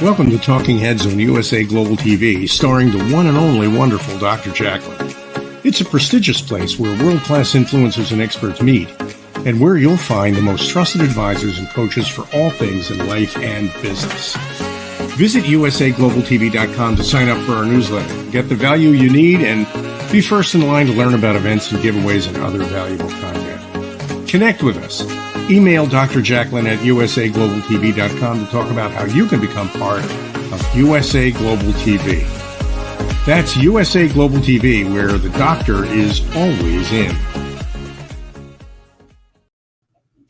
Welcome to Talking Heads on USA Global TV, starring the one and only wonderful Dr. JACALYN. It's a prestigious place where world-class influencers and experts meet, and where you'll find the most trusted advisors and coaches for all things in life and business. Visit usaglobaltv.com to sign up for our newsletter, get the value you need, and be first in line to learn about events and giveaways and other valuable content. Connect with us. Email Dr. JACALYN at usaglobaltv.com to talk about how you can become part of USA Global TV. That's USA Global TV, where the doctor is always in.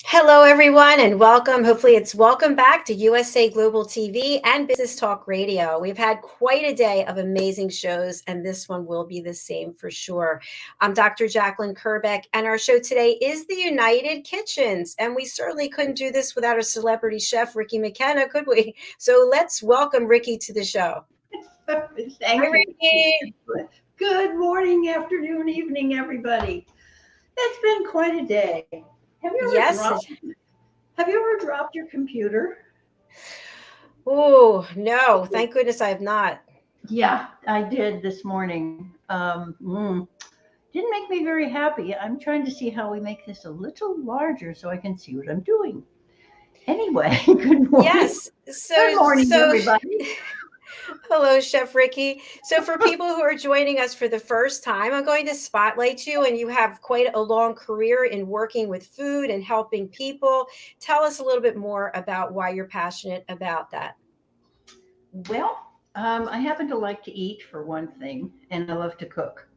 Hello, everyone, and welcome. Hopefully it's welcome back to USA Global TV and Business Talk Radio. We've had quite a day of amazing shows, and this one will be the same for sure. I'm Dr. JACALYN KERBECK, and our show today is the United Kitchens, and we certainly couldn't do this without our celebrity chef, Ricki Mckenna, could we? So let's welcome Ricki to the show. Thank you, Ricki. Good morning, afternoon, evening, everybody. It's been quite a day. Have you ever dropped your computer? Oh, no. Thank goodness I have not. Yeah, I did this morning. Didn't make me very happy. I'm trying to see how we make this a little larger so I can see what I'm doing. Anyway, good morning. Yes. Good morning, everybody. Hello, Chef Ricki. So for people who are joining us for the first time, I'm going to spotlight you, and you have quite a long career in working with food and helping people. Tell us a little bit more about why you're passionate about that. Well, I happen to like to eat, for one thing, and I love to cook.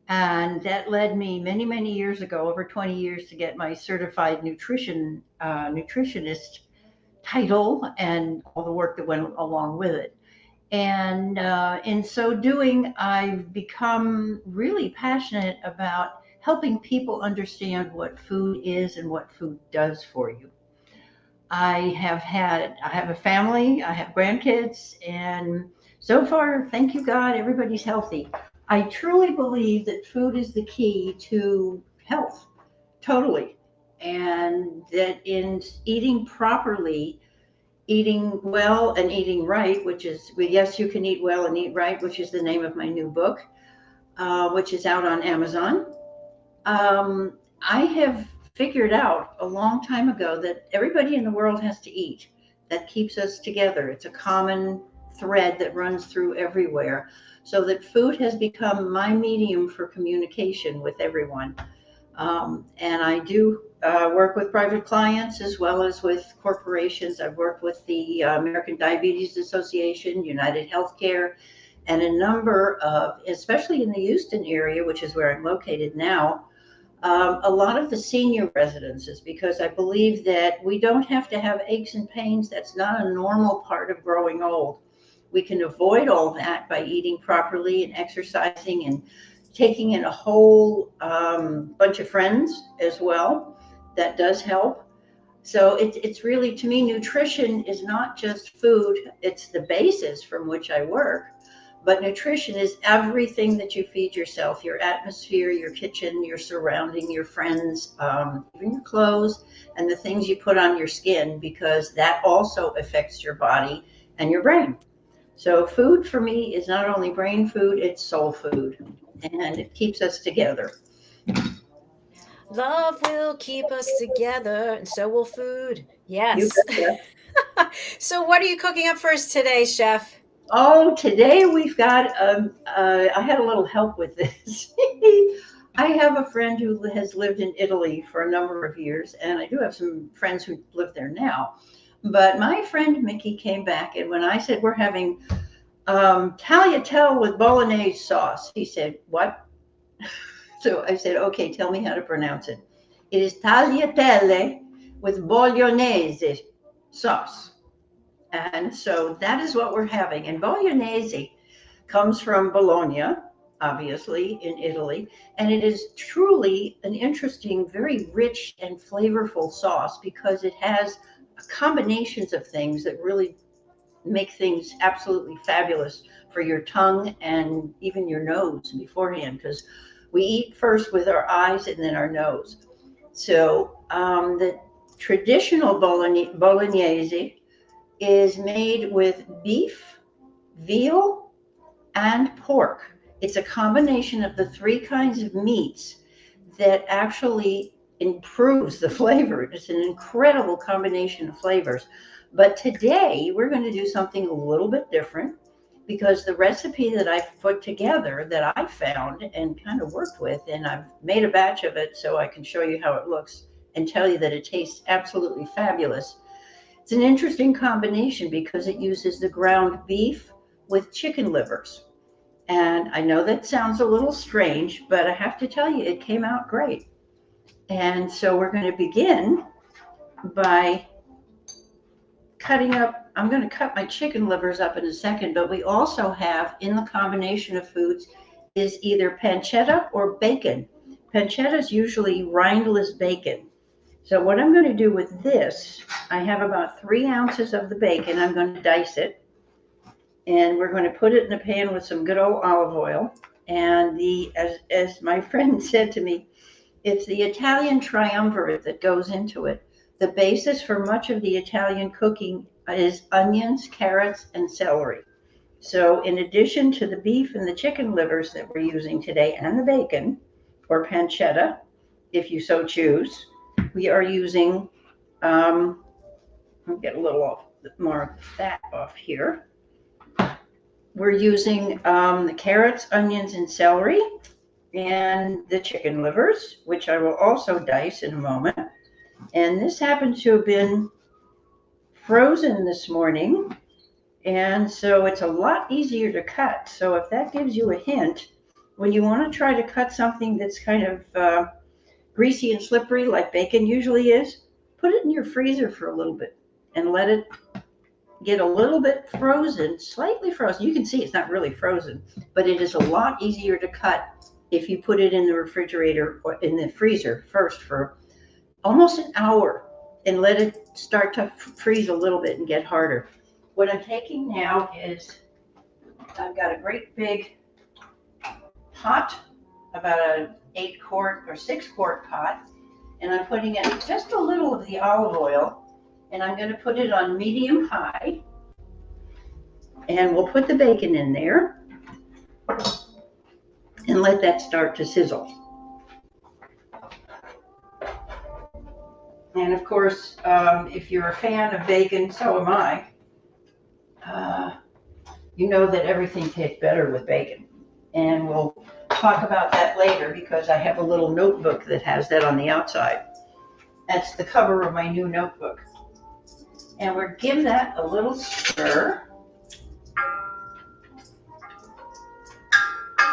And that led me many, many years ago, over 20 years, to get my certified nutritionist title and all the work that went along with it. And in so doing, I've become really passionate about helping people understand what food is and what food does for you. I have a family, I have grandkids, and so far, thank you God, everybody's healthy. I truly believe that food is the key to health, totally. And that in eating properly, eating well and eating right, which is, yes, you can eat well and eat right, which is the name of my new book, which is out on Amazon. I have figured out a long time ago that everybody in the world has to eat. That keeps us together. It's a common thread that runs through everywhere. So that food has become my medium for communication with everyone. And I do work with private clients as well as with corporations. I've worked with the American Diabetes Association, United Healthcare, and a number of, especially in the Houston area, which is where I'm located now, a lot of the senior residences, because I believe that we don't have to have aches and pains. That's not a normal part of growing old. We can avoid all that by eating properly and exercising and taking in a whole bunch of friends as well. That does help. So it's really, to me, nutrition is not just food. It's the basis from which I work. But nutrition is everything that you feed yourself, your atmosphere, your kitchen, your surrounding, your friends, even your clothes, and the things you put on your skin, because that also affects your body and your brain. So food for me is not only brain food, it's soul food. And it keeps us together. Love will keep us together, and so will food. Yes. So what are you cooking up for us today, Chef? Oh, today we've got, I had a little help with this. I have a friend who has lived in Italy for a number of years, and I do have some friends who live there now. But my friend Mickey came back, and when I said we're having Taliatelle with Bolognese sauce, he said, what? So I said, okay, tell me how to pronounce it. It is Taliatelle with Bolognese sauce. And so that is what we're having. And Bolognese comes from Bologna, obviously, in Italy. And it is truly an interesting, very rich and flavorful sauce, because it has combinations of things that really make things absolutely fabulous for your tongue and even your nose beforehand, because we eat first with our eyes and then our nose. So the traditional Bolognese is made with beef, veal, and pork. It's a combination of the 3 kinds of meats that actually improves the flavor. It's an incredible combination of flavors. But today we're going to do something a little bit different, because the recipe that I've put together, that I found and kind of worked with, and I've made a batch of it so I can show you how it looks and tell you that it tastes absolutely fabulous. It's an interesting combination because it uses the ground beef with chicken livers. And I know that sounds a little strange, but I have to tell you, it came out great. And so we're going to begin by cutting up. I'm going to cut my chicken livers up in a second, but we also have in the combination of foods is either pancetta or bacon. Pancetta is usually rindless bacon. So what I'm going to do with this, I have about 3 ounces of the bacon. I'm going to dice it, and we're going to put it in a pan with some good old olive oil. And as my friend said to me, it's the Italian triumvirate that goes into it. The basis for much of the Italian cooking is onions, carrots, and celery. So in addition to the beef and the chicken livers that we're using today, and the bacon, or pancetta, if you so choose, we are using, I'll get a little more fat off here. We're using the carrots, onions, and celery, and the chicken livers, which I will also dice in a moment. And this happens to have been frozen this morning, and so it's a lot easier to cut. So if that gives you a hint, when you want to try to cut something that's kind of greasy and slippery like bacon usually is, put it in your freezer for a little bit and let it get a little bit frozen, slightly frozen. You can see it's not really frozen, but it is a lot easier to cut if you put it in the refrigerator or in the freezer first for almost an hour and let it start to freeze a little bit and get harder. What I'm taking now is, I've got a great big pot, about an 8-quart or 6-quart pot, and I'm putting in just a little of the olive oil, and I'm going to put it on medium high, and we'll put the bacon in there and let that start to sizzle. And of course, if you're a fan of bacon, so am I, you know that everything tastes better with bacon. And we'll talk about that later, because I have a little notebook that has that on the outside. That's the cover of my new notebook. And we'll give that a little stir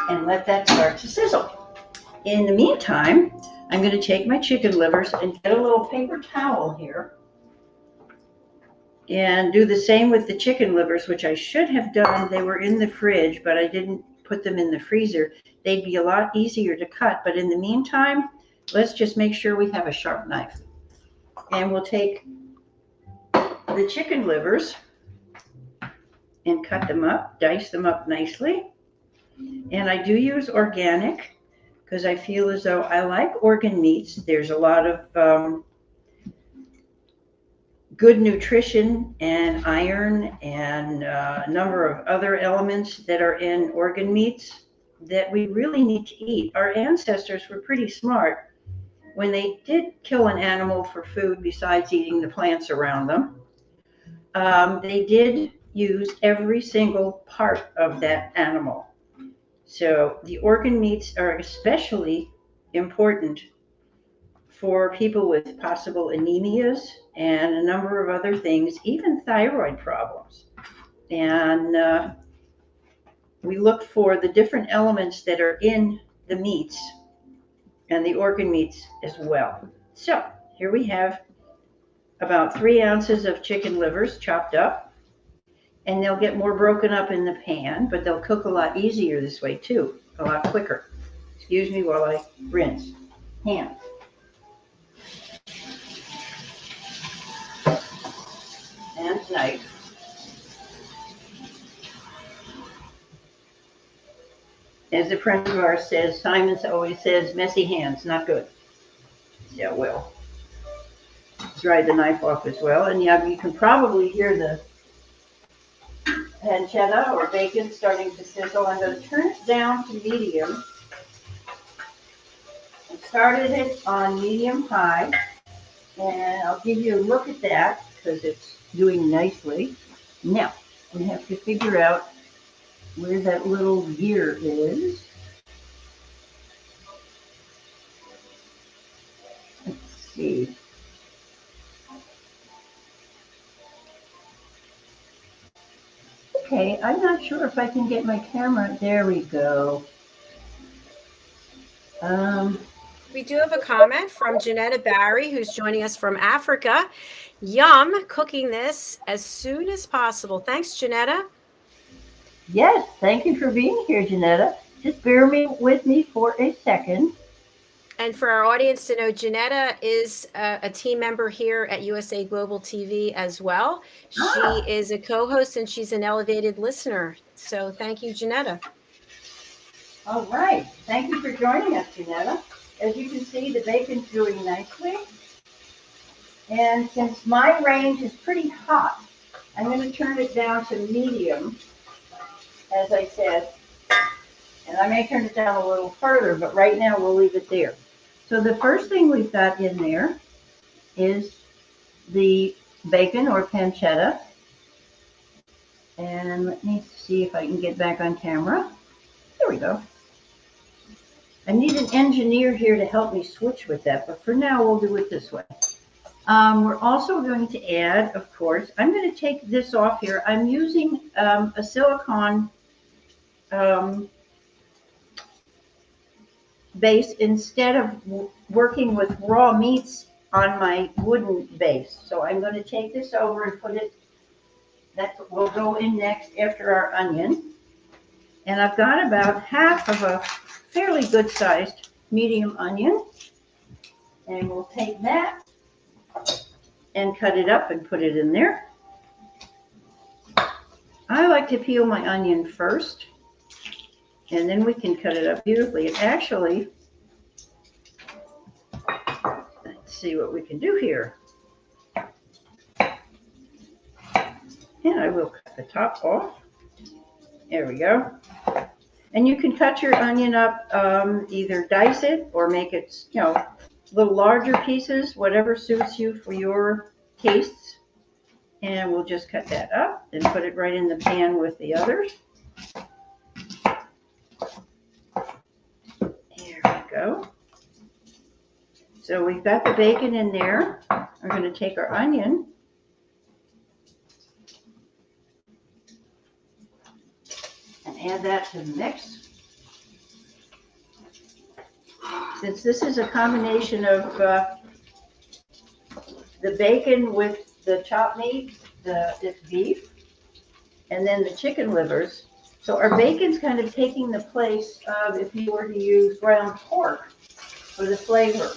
and let that start to sizzle. In the meantime, I'm going to take my chicken livers and get a little paper towel here and do the same with the chicken livers, which I should have done. They were in the fridge, but I didn't put them in the freezer. They'd be a lot easier to cut. But in the meantime, let's just make sure we have a sharp knife. And we'll take the chicken livers and cut them up, dice them up nicely. And I do use organic, because I feel as though I like organ meats. There's a lot of good nutrition and iron and a number of other elements that are in organ meats that we really need to eat. Our ancestors were pretty smart. When they did kill an animal for food besides eating the plants around them, they did use every single part of that animal. So the organ meats are especially important for people with possible anemias and a number of other things, even thyroid problems. And we look for the different elements that are in the meats and the organ meats as well. So here we have about 3 ounces of chicken livers chopped up. And they'll get more broken up in the pan, but they'll cook a lot easier this way too, a lot quicker. Excuse me while I rinse. Hands. And knife. As a friend of ours says, Simon always says, messy hands, not good. So we'll dry the knife off as well. And yeah, you can probably hear the pancetta or bacon starting to sizzle. I'm going to turn it down to medium. I started it on medium-high, and I'll give you a look at that because it's doing nicely. Now, we have to figure out where that little gear is. Let's see. Okay, I'm not sure if I can get my camera. There we go. We do have a comment from Janetta Barry, who's joining us from Africa. Yum, cooking this as soon as possible. Thanks, Janetta. Yes, thank you for being here, Janetta. Just bear with me for a second. And for our audience to know, Janetta is a team member here at USA Global TV as well. She is a co-host and she's an elevated listener. So thank you, Janetta. All right. Thank you for joining us, Janetta. As you can see, the bacon's doing nicely. And since my range is pretty hot, I'm going to turn it down to medium, as I said. And I may turn it down a little further, but right now we'll leave it there. So the first thing we've got in there is the bacon or pancetta. And let me see if I can get back on camera. There we go. I need an engineer here to help me switch with that, but for now we'll do it this way. We're also going to add, of course, I'm going to take this off here. I'm using a silicone base instead of working with raw meats on my wooden base. So I'm going to take this over and put it, that will go in next after our onion. And I've got about half of a fairly good sized medium onion. And we'll take that and cut it up and put it in there. I like to peel my onion first. And then we can cut it up beautifully. And actually, let's see what we can do here. And I will cut the top off. There we go. And you can cut your onion up, either dice it or make it, little larger pieces, whatever suits you for your tastes. And we'll just cut that up and put it right in the pan with the others. Go. So we've got the bacon in there. We're going to take our onion and add that to the mix. Since this is a combination of the bacon with the chopped meat, it's beef, and then the chicken livers. So our bacon's kind of taking the place of if you were to use ground pork for the flavor.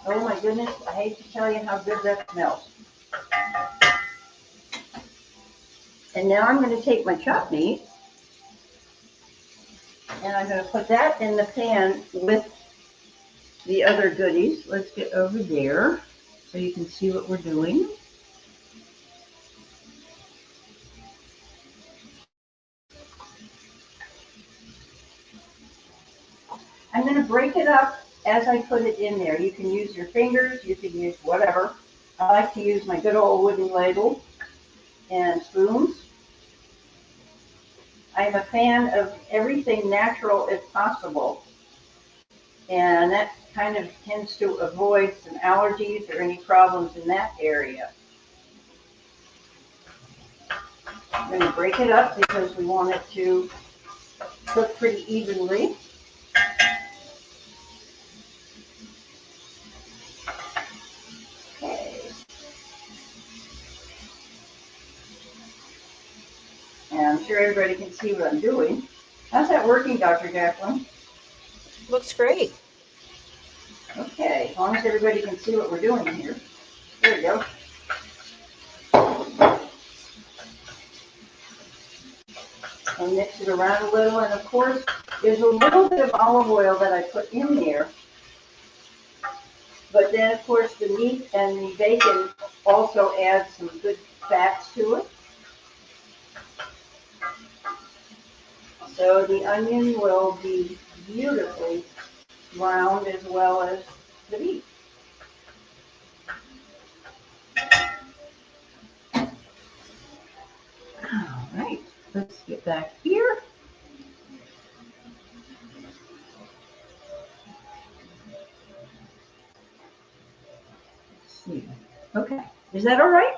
Oh my goodness, I hate to tell you how good that smells. And now I'm going to take my chopped meat and I'm going to put that in the pan with the other goodies. Let's get over there so you can see what we're doing. I'm going to break it up as I put it in there. You can use your fingers, you can use whatever. I like to use my good old wooden ladle and spoons. I'm a fan of everything natural if possible. And that kind of tends to avoid some allergies or any problems in that area. I'm going to break it up because we want it to cook pretty evenly. And I'm sure everybody can see what I'm doing. How's that working, Dr. Jacqueline? Looks great. Okay, as long as everybody can see what we're doing here. There we go. And mix it around a little. And of course, there's a little bit of olive oil that I put in there. But then, of course, the meat and the bacon also add some good fats to it. So the onion will be beautifully browned as well as the meat. All right, let's get back here. Let's see. Okay, is that all right?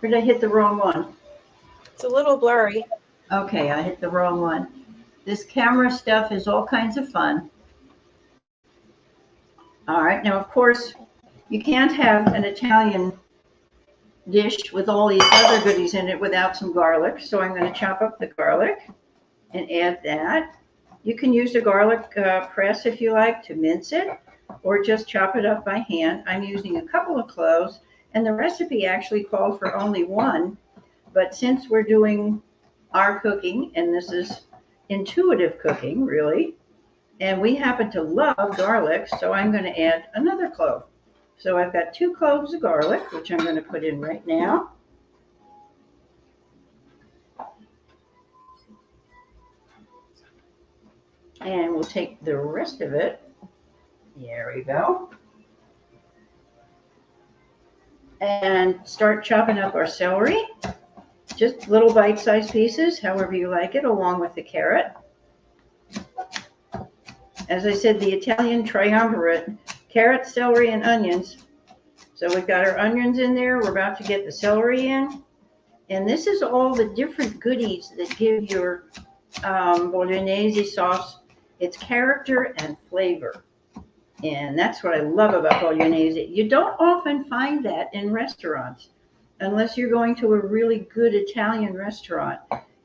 Or did I hit the wrong one? It's a little blurry. Okay, I hit the wrong one. This camera stuff is all kinds of fun. All right, now of course, you can't have an Italian dish with all these other goodies in it without some garlic. So I'm going to chop up the garlic and add that. You can use a garlic press if you like to mince it, or just chop it up by hand. I'm using a couple of cloves, and the recipe actually called for only one. But since we're doing our cooking, and this is intuitive cooking, really, and we happen to love garlic, so I'm going to add another clove. So I've got 2 cloves of garlic, which I'm going to put in right now. And we'll take the rest of it. There we go. And start chopping up our celery. Just little bite-sized pieces, however you like it, along with the carrot. As I said, the Italian triumvirate, carrots, celery, and onions. So we've got our onions in there. We're about to get the celery in. And this is all the different goodies that give your Bolognese sauce its character and flavor. And that's what I love about Bolognese. You don't often find that in restaurants unless you're going to a really good Italian restaurant.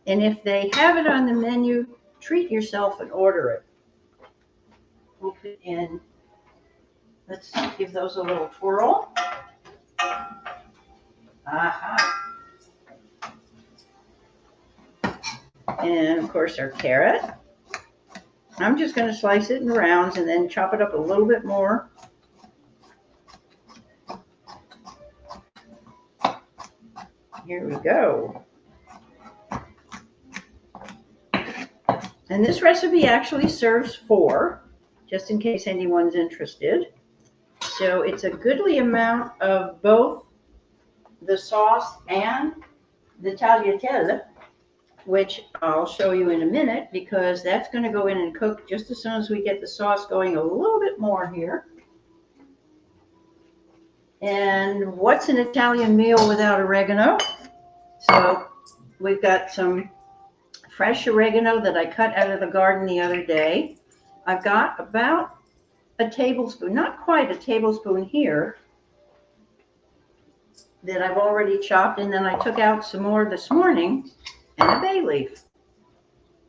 And if they have it on the menu, treat yourself and order it. We'll put in, let's give those a little twirl. Aha. And of course our carrot. I'm just going to slice it in rounds and then chop it up a little bit more. Here we go. And this recipe actually serves 4, just in case anyone's interested. So it's a goodly amount of both the sauce and the tagliatelle, which I'll show you in a minute, because that's going to go in and cook just as soon as we get the sauce going a little bit more here. And what's an Italian meal without oregano? So we've got some fresh oregano that I cut out of the garden the other day. I've got about a tablespoon, not quite a tablespoon here, that I've already chopped, and then I took out some more this morning, and a bay leaf,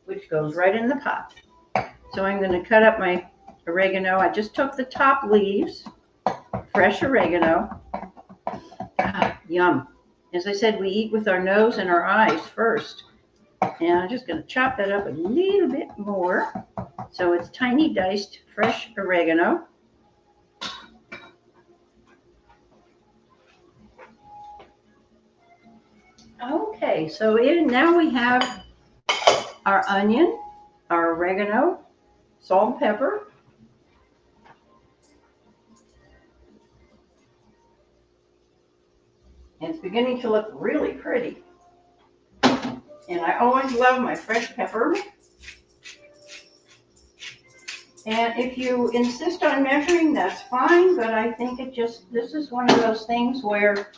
which goes right in the pot. So I'm going to cut up my oregano. I just took the top leaves, fresh oregano. Ah, yum. As I said, we eat with our nose and our eyes first. And I'm just going to chop that up a little bit more. So it's tiny diced fresh oregano. Okay, so now we have our onion, our oregano, salt and pepper. And it's beginning to look really pretty. And I always love my fresh pepper. And if you insist on measuring, that's fine, but I think this is one of those things where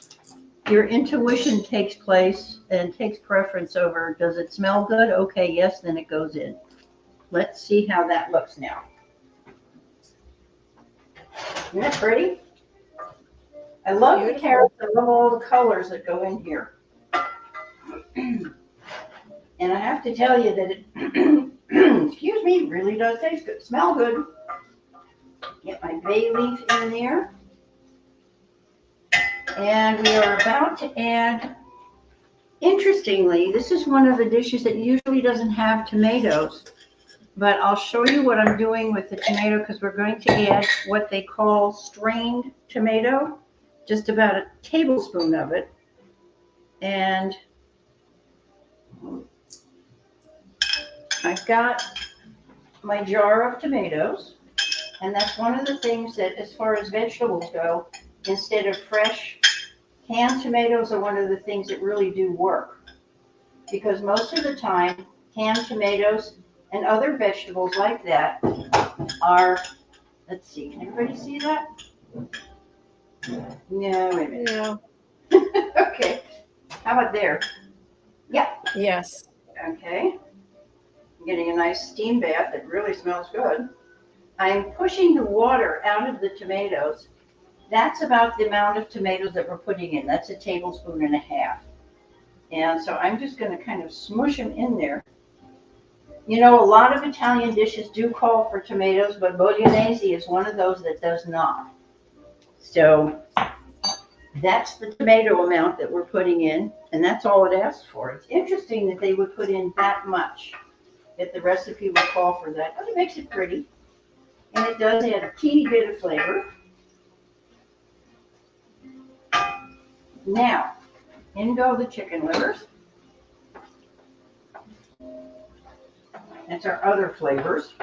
your intuition takes place and takes preference over, does it smell good? Okay, yes, then it goes in. Let's see how that looks now. Isn't that pretty? I love Beautiful. The carrots. I love all the colors that go in here. And I have to tell you that it, excuse me, really does taste good. Smell good. Get my bay leaf in there. And we are about to add, interestingly, this is one of the dishes that usually doesn't have tomatoes, but I'll show you what I'm doing with the tomato, because we're going to add what they call strained tomato. just about a tablespoon of it. And I've got my jar of tomatoes. And that's one of the things that, as far as vegetables go, instead of fresh, canned tomatoes are one of the things that really do work. Because most of the time, canned tomatoes and other vegetables like that are, let's see, can everybody see that? No, wait a minute. No. Okay. How about there? Yeah. Yes. Okay. I'm getting a nice steam bath. It really smells good. I'm pushing the water out of the tomatoes. That's about the amount of tomatoes that we're putting in. That's a tablespoon and a half. And so I'm just going to kind of smush them in there. You know, a lot of Italian dishes do call for tomatoes, but Bolognese is one of those that does not. So that's the tomato amount that we're putting in, and that's all it asks for. It's interesting that they would put in that much, that the recipe would call for that, but it makes it pretty. And it does add a teeny bit of flavor. Now, in go the chicken livers. That's our other flavors.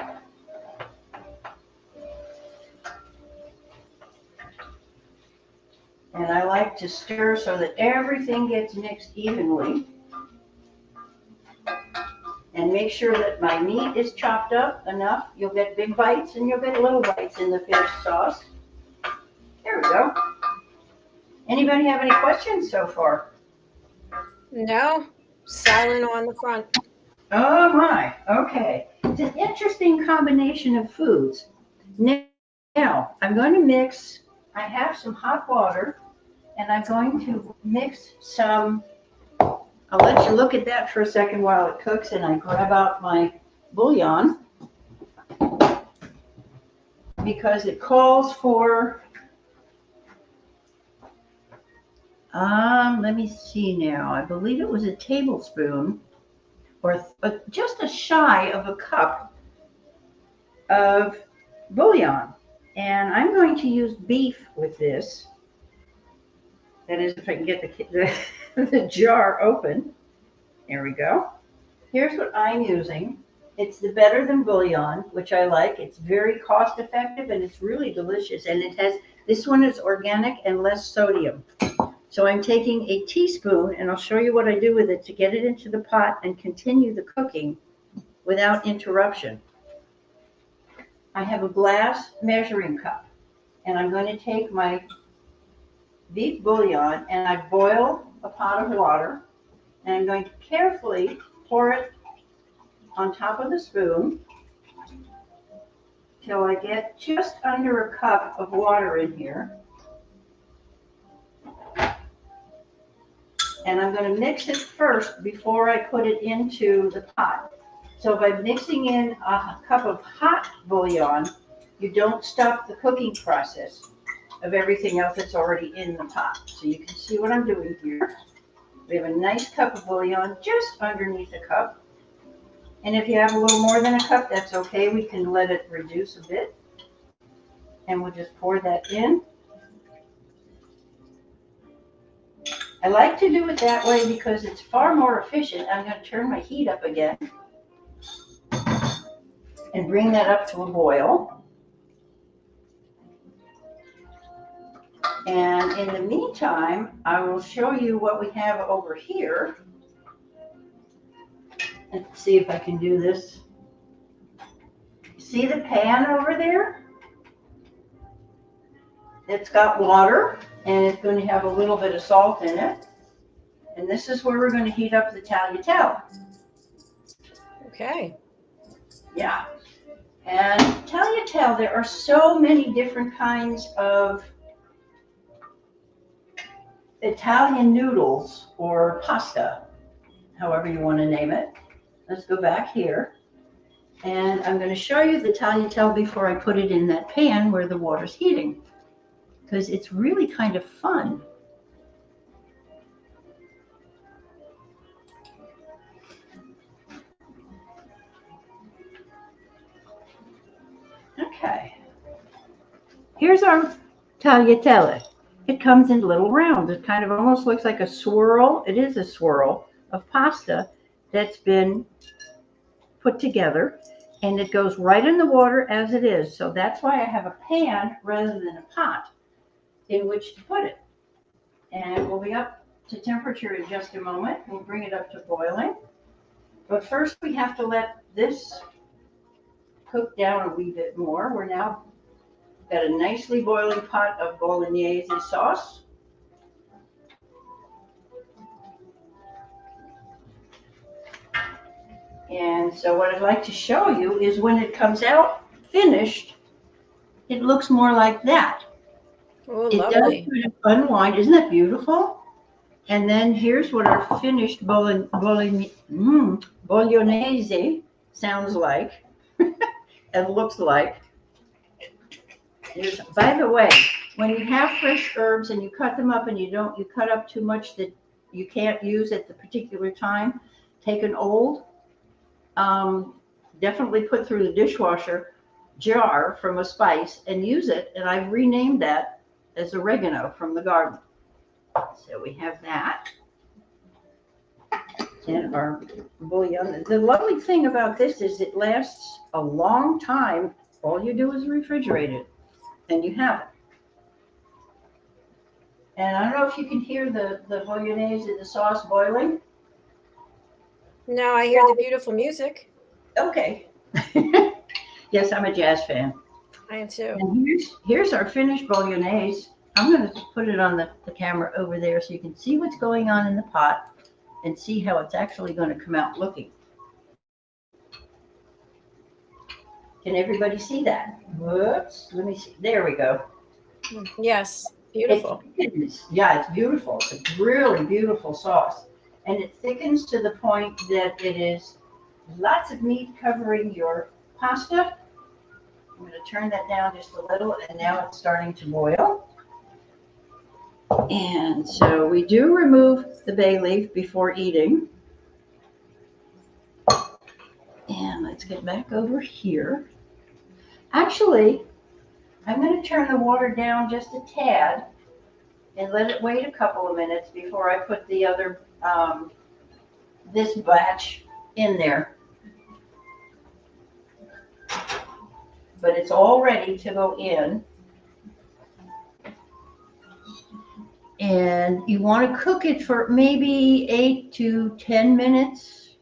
And I like to stir so that everything gets mixed evenly. And make sure that my meat is chopped up enough. You'll get big bites and you'll get little bites in the fish sauce. There we go. Anybody have any questions so far? No. Silent on the front. Oh my, okay. It's an interesting combination of foods. Now, I'm going to mix, I have some hot water, and I'm going to mix some, I'll let you look at that for a second while it cooks, and I grab out my bouillon, because it calls for, let me see now, I believe it was a tablespoon, or just a shy of a cup of bouillon. And I'm going to use beef with this. That is, if I can get the jar open. There we go. Here's what I'm using. It's the Better Than Bouillon, which I like. It's very cost effective and it's really delicious. And it has, this one is organic and less sodium. So I'm taking a teaspoon, and I'll show you what I do with it to get it into the pot and continue the cooking without interruption. I have a glass measuring cup, and I'm going to take my beef bouillon, and I boil a pot of water, and I'm going to carefully pour it on top of the spoon till I get just under a cup of water in here. And I'm going to mix it first before I put it into the pot. So by mixing in a cup of hot bouillon, you don't stop the cooking process of everything else that's already in the pot. So you can see what I'm doing here. We have a nice cup of bouillon just underneath a cup. And if you have a little more than a cup, that's okay. We can let it reduce a bit. And we'll just pour that in. I like to do it that way because it's far more efficient. I'm going to turn my heat up again and bring that up to a boil. And in the meantime, I will show you what we have over here. Let's see if I can do this. See the pan over there? It's got water, and it's going to have a little bit of salt in it. And this is where we're going to heat up the Taliatelle. Okay. Yeah. And Taliatelle, there are so many different kinds of Italian noodles or pasta, however you want to name it. Let's go back here. And I'm going to show you the Taliatelle before I put it in that pan where the water's heating, because it's really kind of fun. Okay. Here's our Taliatelle. it comes in little rounds. It kind of almost looks like a swirl. It is a swirl of pasta that's been put together, and it goes right in the water as it is. So that's why I have a pan rather than a pot in which to put it. And we'll be up to temperature in just a moment. We'll bring it up to boiling. But first we have to let this cook down a wee bit more. We're now got a nicely boiling pot of Bolognese sauce. And so what I'd like to show you is when it comes out finished, it looks more like that. Oh, It does lovely. sort of unwind. Isn't that beautiful? And then here's what our finished Bolognese sounds like and looks like. By the way, when you have fresh herbs and you cut them up and you cut up too much that you can't use at the particular time, take an old, definitely put through the dishwasher jar from a spice and use it. And I've renamed that as oregano from the garden. So we have that. And our bouillon. The lovely thing about this is it lasts a long time. All you do is refrigerate it and you have it. And I don't know if you can hear the bolognese, the sauce boiling. No, I hear the beautiful music. Okay. Yes, I'm a jazz fan. I am too. And here's our finished bolognese. I'm going to put it on the camera over there so you can see what's going on in the pot and see how it's actually going to come out looking. Can everybody see that? Whoops. Let me see. There we go. Yes, beautiful. Yeah, it's beautiful. It's a really beautiful sauce. And it thickens to the point that it is lots of meat covering your pasta. I'm going to turn that down just a little, and now it's starting to boil. And so we do remove the bay leaf before eating. And let's get back over here. Actually, I'm going to turn the water down just a tad and let it wait a couple of minutes before I put the other, this batch in there. But it's all ready to go in. And you want to cook it for maybe 8 to 10 minutes.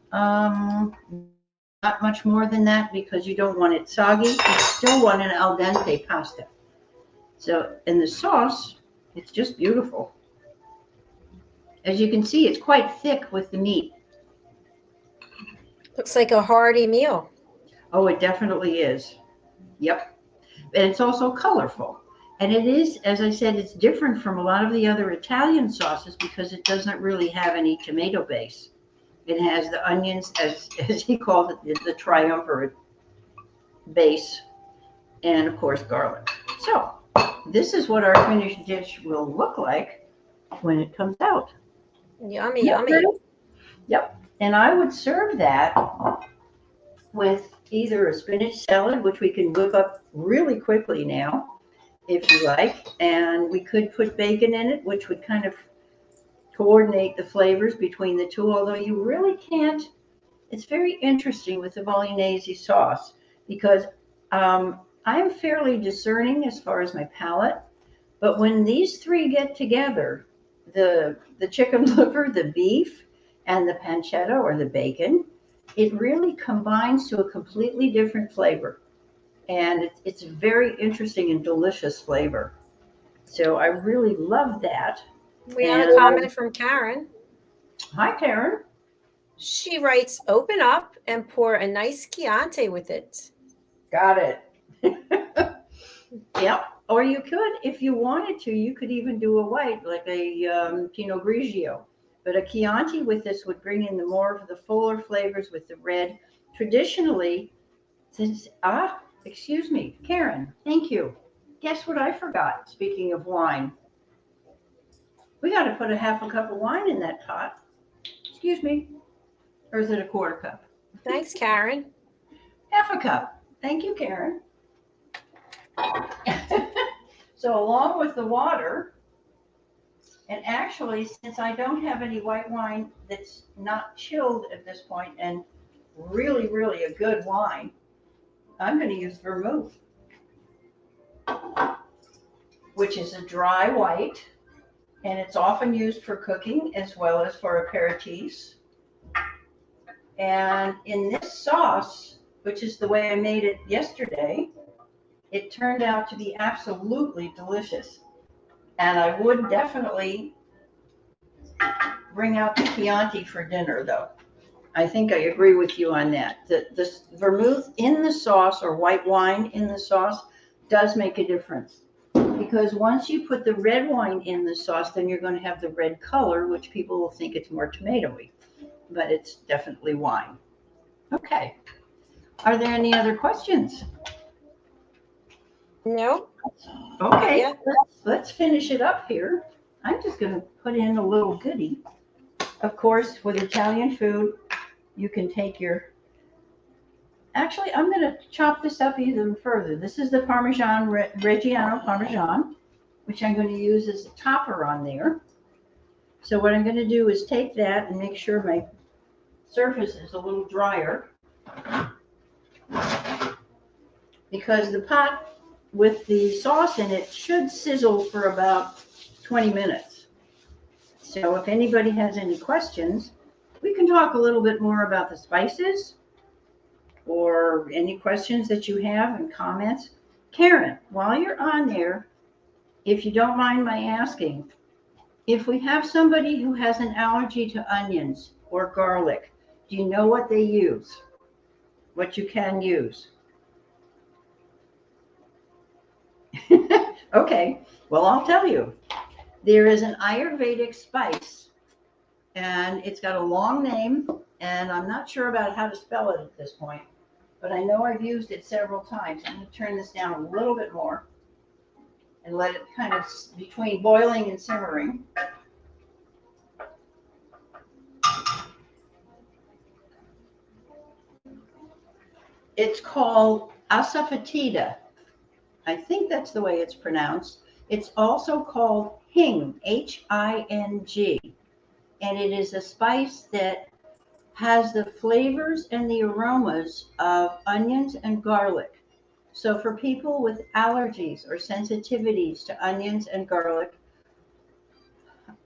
Not much more than that because you don't want it soggy. You still want an al dente pasta. So, and the sauce, it's just beautiful. As you can see, it's quite thick with the meat. Looks like a hearty meal. Oh, it definitely is. Yep. And it's also colorful. And it is, as I said, it's different from a lot of the other Italian sauces because it doesn't really have any tomato base. It has the onions, as he called it, the triumvirate base, and of course garlic. So this is what our finished dish will look like when it comes out. Yummy, yummy. Yep. And I would serve that with either a spinach salad, which we can whip up really quickly now, if you like, and we could put bacon in it, which would kind of coordinate the flavors between the two, although you really can't. It's very interesting with the bolognese sauce because I'm fairly discerning as far as my palate, but when these three get together, the chicken liver, the beef, and the pancetta or the bacon, it really combines to a completely different flavor. And it's very interesting and delicious flavor. So I really love that. We have a comment from Karen. Hi, Karen. She writes, open up and pour a nice Chianti with it. Got it. Yep. Or you could, if you wanted to, you could even do a white, like a Pinot Grigio. But a Chianti with this would bring in the more of the fuller flavors with the red. Traditionally, since, excuse me, Karen, thank you. Guess what I forgot, speaking of wine? We got to put a half a cup of wine in that pot. Excuse me. Or is it a quarter cup? Thanks, Karen. Half a cup. Thank you, Karen. So along with the water, And actually, since I don't have any white wine that's not chilled at this point and really, really a good wine, I'm going to use vermouth, which is a dry white, and it's often used for cooking as well as for aperitifs. And in this sauce, which is the way I made it yesterday, it turned out to be absolutely delicious. And I would definitely bring out the Chianti for dinner, though. I think I agree with you on that. The vermouth in the sauce or white wine in the sauce does make a difference. Because once you put the red wine in the sauce, then you're going to have the red color, which people will think it's more tomatoey. But it's definitely wine. Okay. Are there any other questions? No. Okay, Yeah. let's finish it up here. I'm just going to put in a little goodie. Of course, with Italian food, you can take your... Actually, I'm going to chop this up even further. This is the Parmesan, Reggiano Parmesan, which I'm going to use as a topper on there. So what I'm going to do is take that and make sure my surface is a little drier, because the pot with the sauce in it should sizzle for about 20 minutes. So if anybody has any questions, we can talk a little bit more about the spices or any questions that you have and comments. Karen, while you're on there, if you don't mind my asking, if we have somebody who has an allergy to onions or garlic, do you know what they use? What you can use? Okay, well, I'll tell you. There is an Ayurvedic spice, and it's got a long name, and I'm not sure about how to spell it at this point, but I know I've used it several times. I'm going to turn this down a little bit more and let it kind of, between boiling and simmering. It's called Asafoetida. I think that's the way it's pronounced. It's also called hing, H-I-N-G, and it is a spice that has the flavors and the aromas of onions and garlic. So for people with allergies or sensitivities to onions and garlic,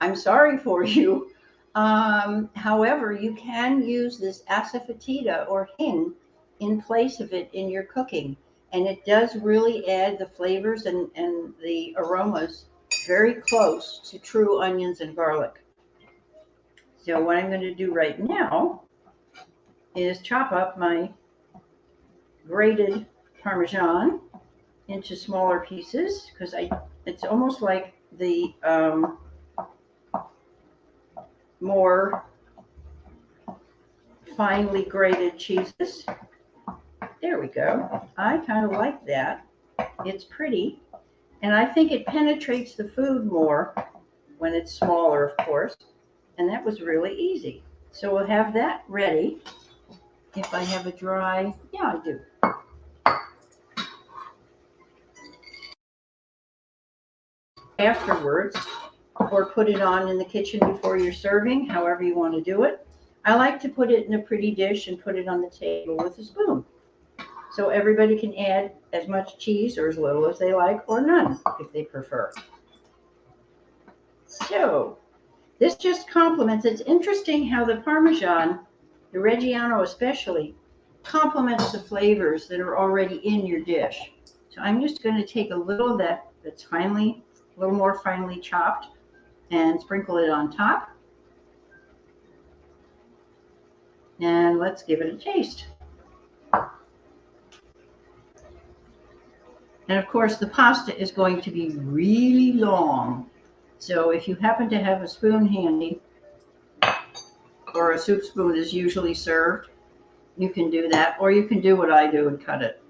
I'm sorry for you. However, you can use this asafoetida or hing in place of it in your cooking. And it does really add the flavors and the aromas very close to true onions and garlic. So what I'm going to do right now is chop up my grated Parmesan into smaller pieces, because it's almost like the more finely grated cheeses. There we go. I kind of like that. It's pretty, and I think it penetrates the food more when it's smaller, of course, and that was really easy. So we'll have that ready. If I have a dry, yeah, I do. Afterwards, or put it on in the kitchen before you're serving, however you want to do it. I like to put it in a pretty dish and put it on the table with a spoon. So everybody can add as much cheese or as little as they like, or none if they prefer. So this just complements. It's interesting how the Parmesan, the Reggiano especially, complements the flavors that are already in your dish. So I'm just going to take a little of that that's finely, a little more finely chopped, and sprinkle it on top. And let's give it a taste. And of course, the pasta is going to be really long. So if you happen to have a spoon handy, or a soup spoon is usually served, you can do that. Or you can do what I do and cut it.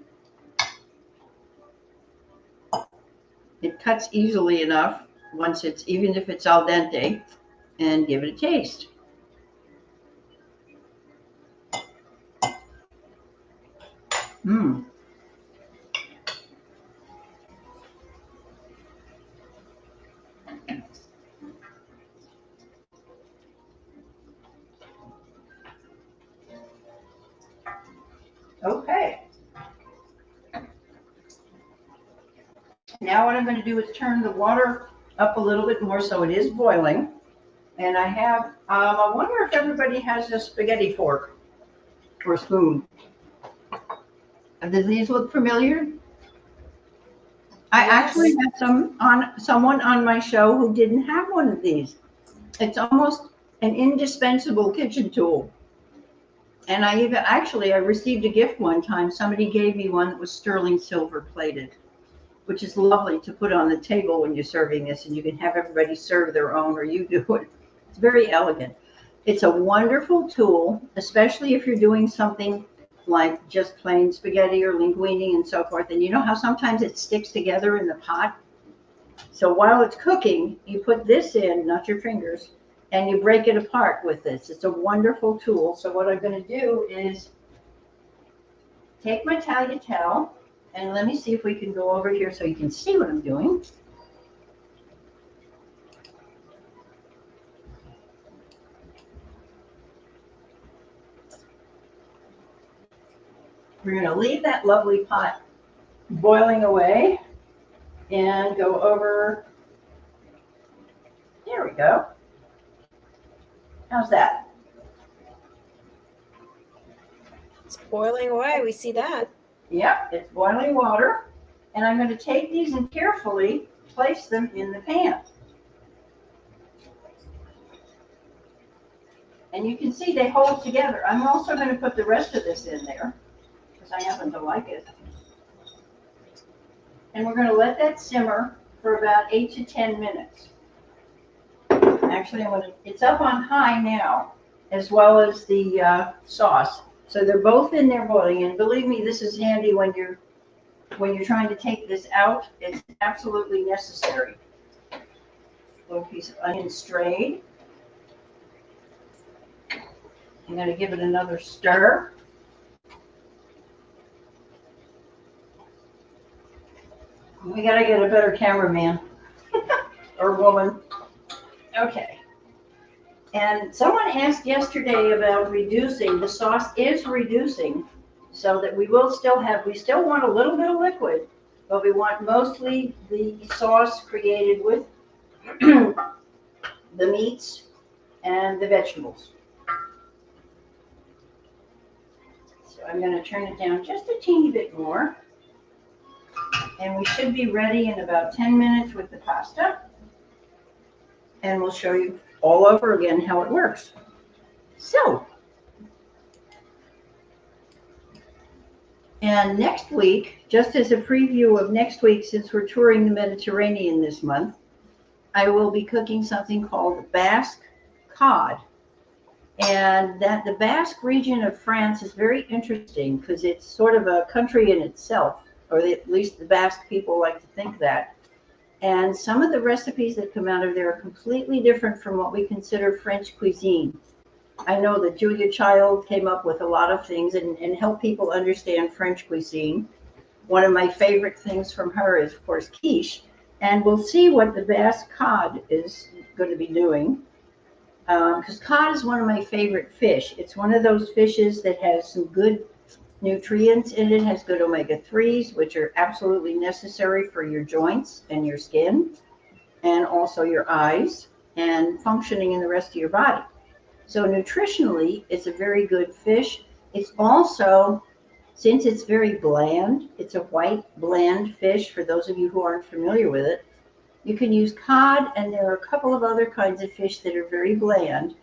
It cuts easily enough once it's, even if it's al dente, and give it a taste. Mmm. Now what I'm going to do is turn the water up a little bit more so it is boiling. And I have, I wonder if everybody has a spaghetti fork or spoon. Do these look familiar? I actually had someone on my show who didn't have one of these. It's almost an indispensable kitchen tool. And I received a gift one time. Somebody gave me one that was sterling silver plated, which is lovely to put on the table when you're serving this, and you can have everybody serve their own or you do it. It's very elegant. It's a wonderful tool, especially if you're doing something like just plain spaghetti or linguine and so forth. And you know how sometimes it sticks together in the pot? So while it's cooking, you put this in, not your fingers, and you break it apart with this. It's a wonderful tool. So what I'm going to do is take my Taliatelle, and let me see if we can go over here so you can see what I'm doing. We're going to leave that lovely pot boiling away and go over. There we go. How's that? It's boiling away. We see that. Yep, it's boiling water. And I'm going to take these and carefully place them in the pan. And you can see they hold together. I'm also going to put the rest of this in there because I happen to like it. And we're going to let that simmer for about 8 to 10 minutes. Actually, it's up on high now, as well as the sauce. So they're both in there boiling. And believe me, this is handy when you're trying to take this out. It's absolutely necessary. A little piece of onion strayed. I'm going to give it another stir. We got to get a better cameraman or woman. Okay. And someone asked yesterday about reducing. The sauce is reducing so that we still want a little bit of liquid, but we want mostly the sauce created with the meats and the vegetables. So I'm going to turn it down just a teeny bit more. And we should be ready in about 10 minutes with the pasta. And we'll show you all over again how it works. So, and next week, just as a preview of next week, since we're touring the Mediterranean this month, I will be cooking something called Basque Cod. And that the Basque region of France is very interesting because it's sort of a country in itself, or at least the Basque people like to think that. And some of the recipes that come out of there are completely different from what we consider French cuisine. I know that Julia Child came up with a lot of things and helped people understand French cuisine. One of my favorite things from her is, of course, quiche. And we'll see what the Basque cod is going to be doing. Because cod is one of my favorite fish. It's one of those fishes that has some good nutrients in it, has good omega-3s, which are absolutely necessary for your joints and your skin, and also your eyes, and functioning in the rest of your body. So nutritionally, it's a very good fish. It's also, since it's very bland, it's a white, bland fish, for those of you who aren't familiar with it. You can use cod, and there are a couple of other kinds of fish that are very bland.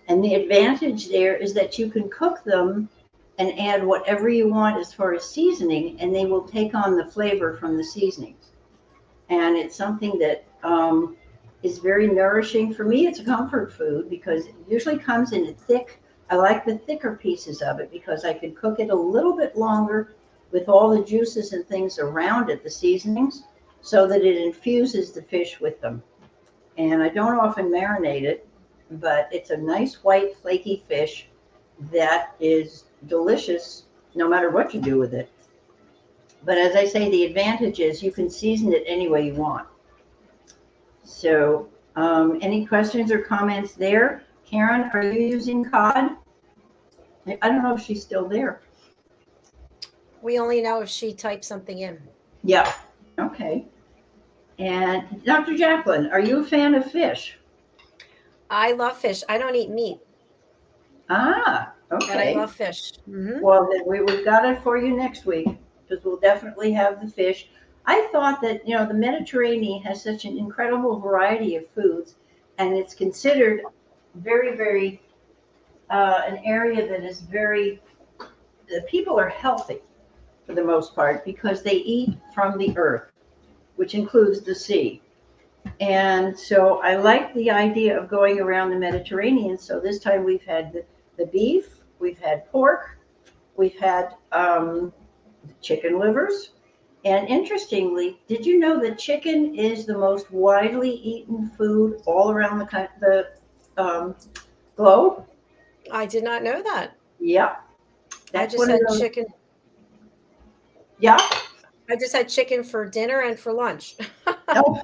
And the advantage there is that you can cook them and add whatever you want as far as seasoning, and they will take on the flavor from the seasonings. And it's something that is very nourishing. For me, it's a comfort food because it usually comes in a thick, I like the thicker pieces of it because I can cook it a little bit longer with all the juices and things around it, the seasonings, so that it infuses the fish with them. And I don't often marinate it, but it's a nice white flaky fish that is delicious no matter what you do with it. But as I say, the advantage is you can season it any way you want. So any questions or comments there? Karen, are you using cod? I don't know if she's still there. We only know if she types something in. Yeah. Okay. Okay. And Dr. JACALYN, are you a fan of fish? I love fish. I don't eat meat, Ah, but I okay. love fish. Well, then we've got it for you next week because we'll definitely have the fish. I thought that, the Mediterranean has such an incredible variety of foods, and it's considered very, very, an area that is the people are healthy for the most part because they eat from the earth, which includes the sea. And so I like the idea of going around the Mediterranean. So this time we've had the beef, we've had pork, we've had chicken livers. And interestingly, did you know that chicken is the most widely eaten food all around the globe? I did not know that. Yeah, I that's just one of had those. chicken. Yeah. I just had chicken for dinner and for lunch. Oh,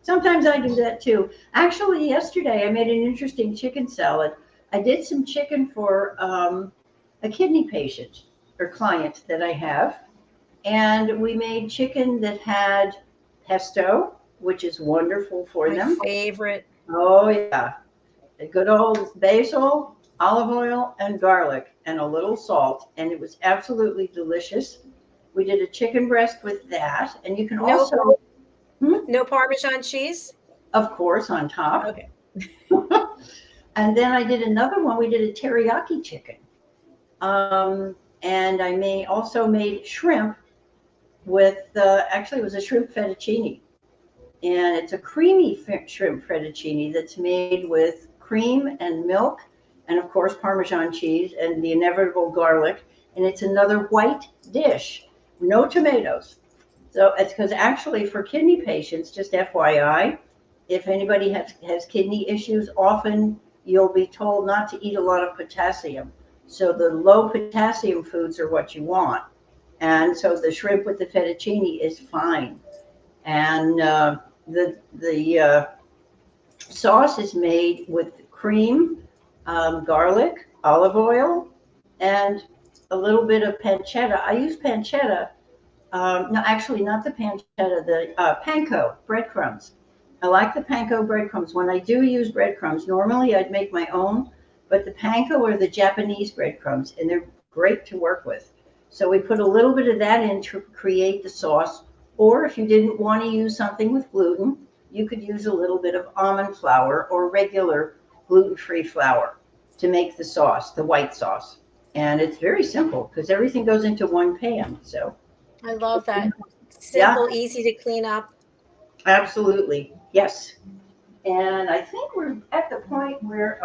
sometimes I do that too. Actually, yesterday I made an interesting chicken salad. I did some chicken for a kidney patient or client that I have. And we made chicken that had pesto, which is wonderful for My them. favorite. Oh, yeah. A good old basil, olive oil, and garlic, and a little salt. And it was absolutely delicious. We did a chicken breast with that. And you can No, also, no Parmesan cheese. of course, on top. Okay. And then I did another one. We did a teriyaki chicken. And I also made shrimp with, actually, it was a shrimp fettuccine. And it's a creamy shrimp fettuccine that's made with cream and milk, and of course, Parmesan cheese and the inevitable garlic. And it's another white dish, no tomatoes. So it's because actually, for kidney patients, just FYI, if anybody has kidney issues, often you'll be told not to eat a lot of potassium. So the low potassium foods are what you want. And so the shrimp with the fettuccine is fine. And the sauce is made with cream, garlic, olive oil, and a little bit of pancetta. I use pancetta. No, actually, not the pancetta, the panko breadcrumbs. I like the panko breadcrumbs. When I do use breadcrumbs, normally I'd make my own, but the panko are the Japanese breadcrumbs, and they're great to work with. So we put a little bit of that in to create the sauce. Or if you didn't want to use something with gluten, you could use a little bit of almond flour or regular gluten-free flour to make the sauce, the white sauce. And it's very simple because everything goes into one pan. So I love that. Simple, easy to clean up. Absolutely. Yes. And I think we're at the point where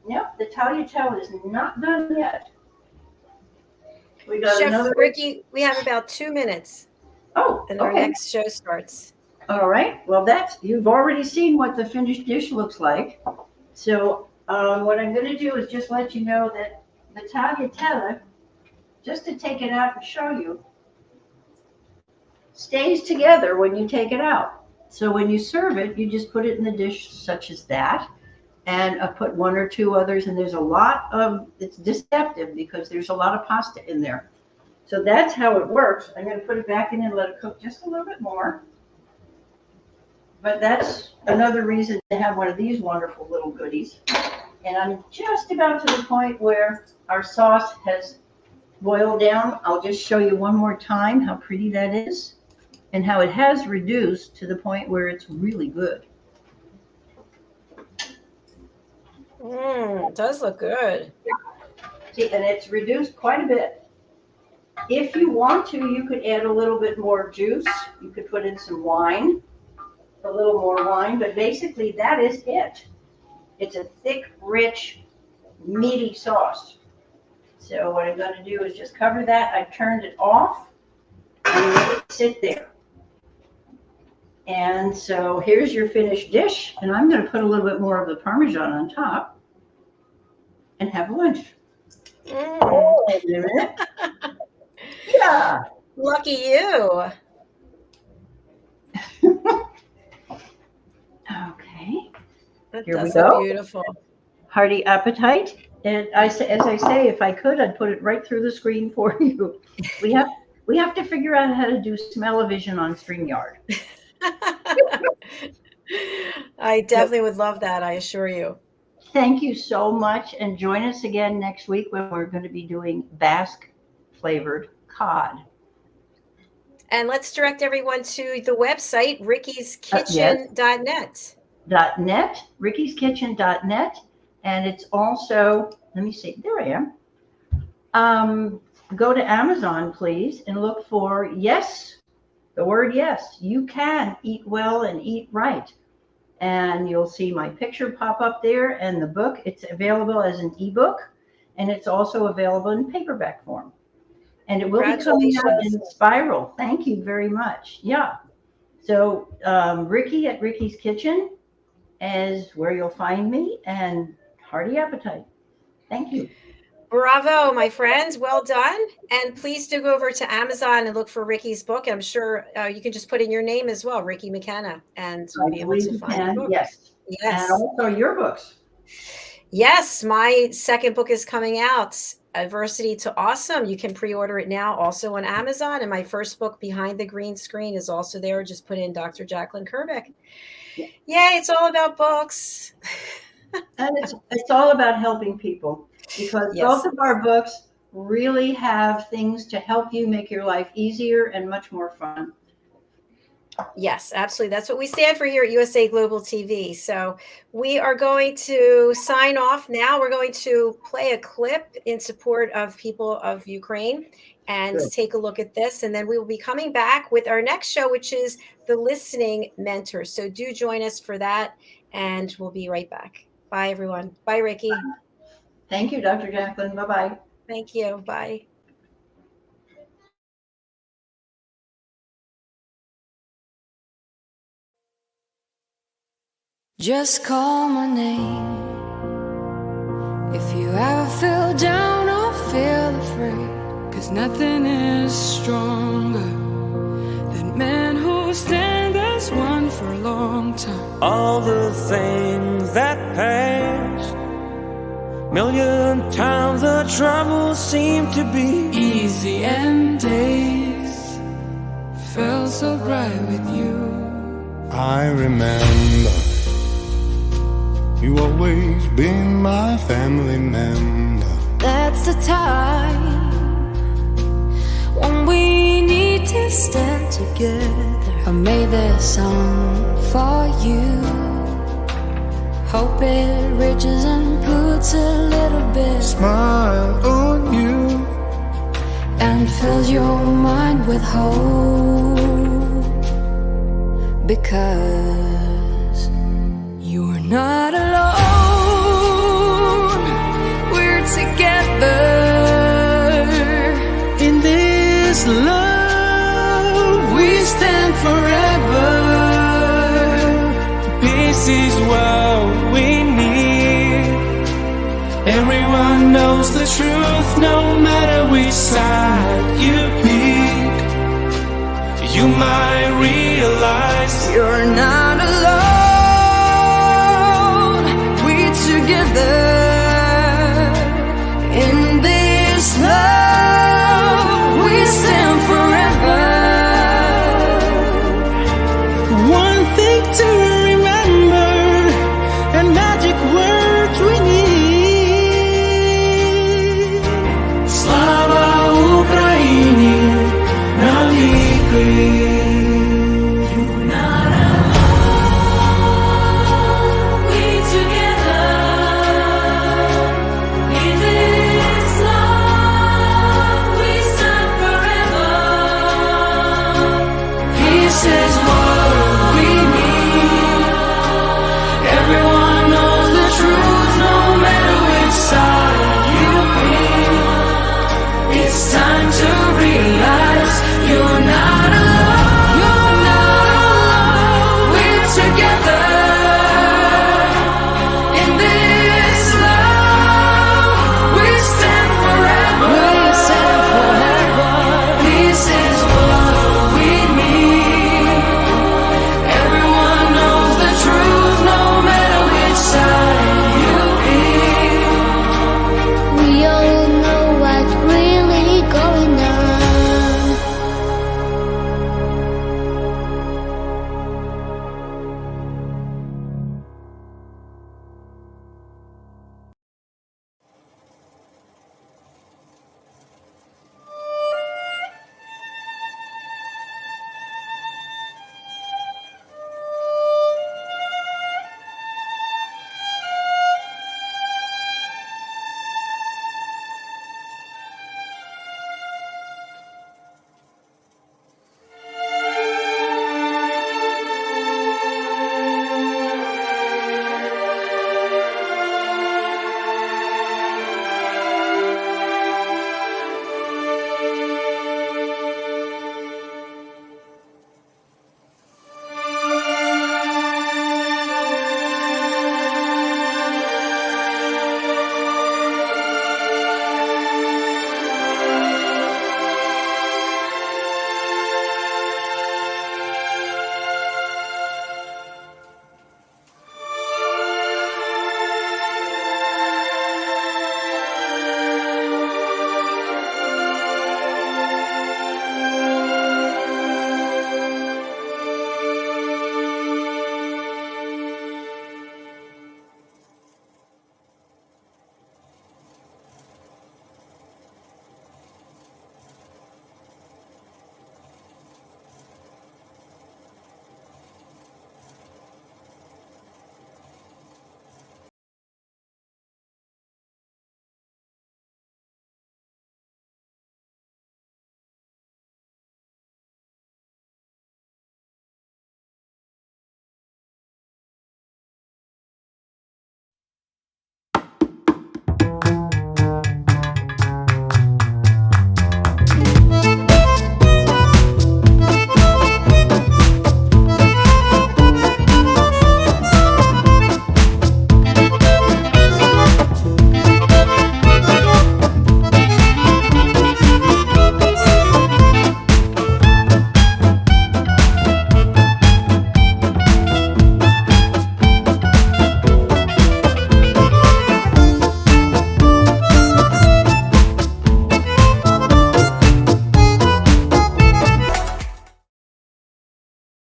the Taliatelle is not done yet. We got Chef another. Ricki, we have about 2 minutes. Oh, and our next show starts. All right. Well, you've already seen what the finished dish looks like. So what I'm going to do is just let you know that the Taliatelle, just to take it out and show you, stays together when you take it out. So when you serve it, you just put it in the dish such as that. And I put one or two others, and it's deceptive because there's a lot of pasta in there. So that's how it works. I'm going to put it back in and let it cook just a little bit more. But that's another reason to have one of these wonderful little goodies. And I'm just about to the point where our sauce has boiled down. I'll just show you one more time how pretty that is and how it has reduced to the point where it's really good. It does look good. See, and it's reduced quite a bit. If you want to, you could add a little bit more juice. You could put in some wine, a little more wine, but basically that is it. It's a thick, rich, meaty sauce. So what I'm going to do is just cover that. I've turned it off and let it sit there. And so here's your finished dish. And I'm going to put a little bit more of the Parmesan on top and have lunch. Oh, wait a minute. Yeah. Lucky you. Okay. That Here we does go. look beautiful. Hearty appetite. And as I say, if I could, I'd put it right through the screen for you. We have We have to figure out how to do smell-o-vision on StreamYard. I definitely would love that, I assure you. Thank you so much, and join us again next week when we're going to be doing Basque flavored cod. And let's direct everyone to the website, rickiskitchen.net. .net, rickiskitchen.net, and it's also, let me see, there I am. Go to Amazon, please, and look for yes, the word yes. You can eat well and eat right. And you'll see my picture pop up there and the book. It's available as an ebook, and it's also available in paperback form. And it will be coming out in spiral. Thank you very much. Yeah. So Ricki at Ricki's Kitchen is where you'll find me, and hearty appetite. Thank you. Bravo, my friends. Well done. And please do go over to Amazon and look for Ricki's book. I'm sure you can just put in your name as well, Ricki Mckenna, and we'll be able to find the book. Yes. Yes. And also your books. Yes, my second book is coming out, Adversity to Awesome. You can pre-order it now, also on Amazon. And my first book, Behind the Green Screen, is also there. Just put in Dr. JACALYN KERBECK. Yay, it's all about books. And it's all about helping people, because both of our books really have things to help you make your life easier and much more fun. Yes, absolutely. That's what we stand for here at USA Global TV. So we are going to sign off now. We're going to play a clip in support of people of Ukraine and take a look at this. And then we will be coming back with our next show, which is The Listening Mentor. So do join us for that, and we'll be right back. Bye, everyone. Bye, Ricki. Thank you, Dr. JACALYN. Bye-bye. Thank you. Bye. Just call my name if you ever feel down or feel afraid, 'cause nothing is stronger than men who stand as one for a long time. All the things that pass, million times the troubles seem to be easy, and days felt so bright with you. I remember you always been my family member. That's the time when we need to stand together. I made this song for you. Hope it reaches and puts a little bit Smile on you and fills your mind with hope, because you're not alone. We're together in this love. We stand forever. Peace is what we need. Everyone knows the truth, no matter which side you pick. You might realize you're not alone. We're together.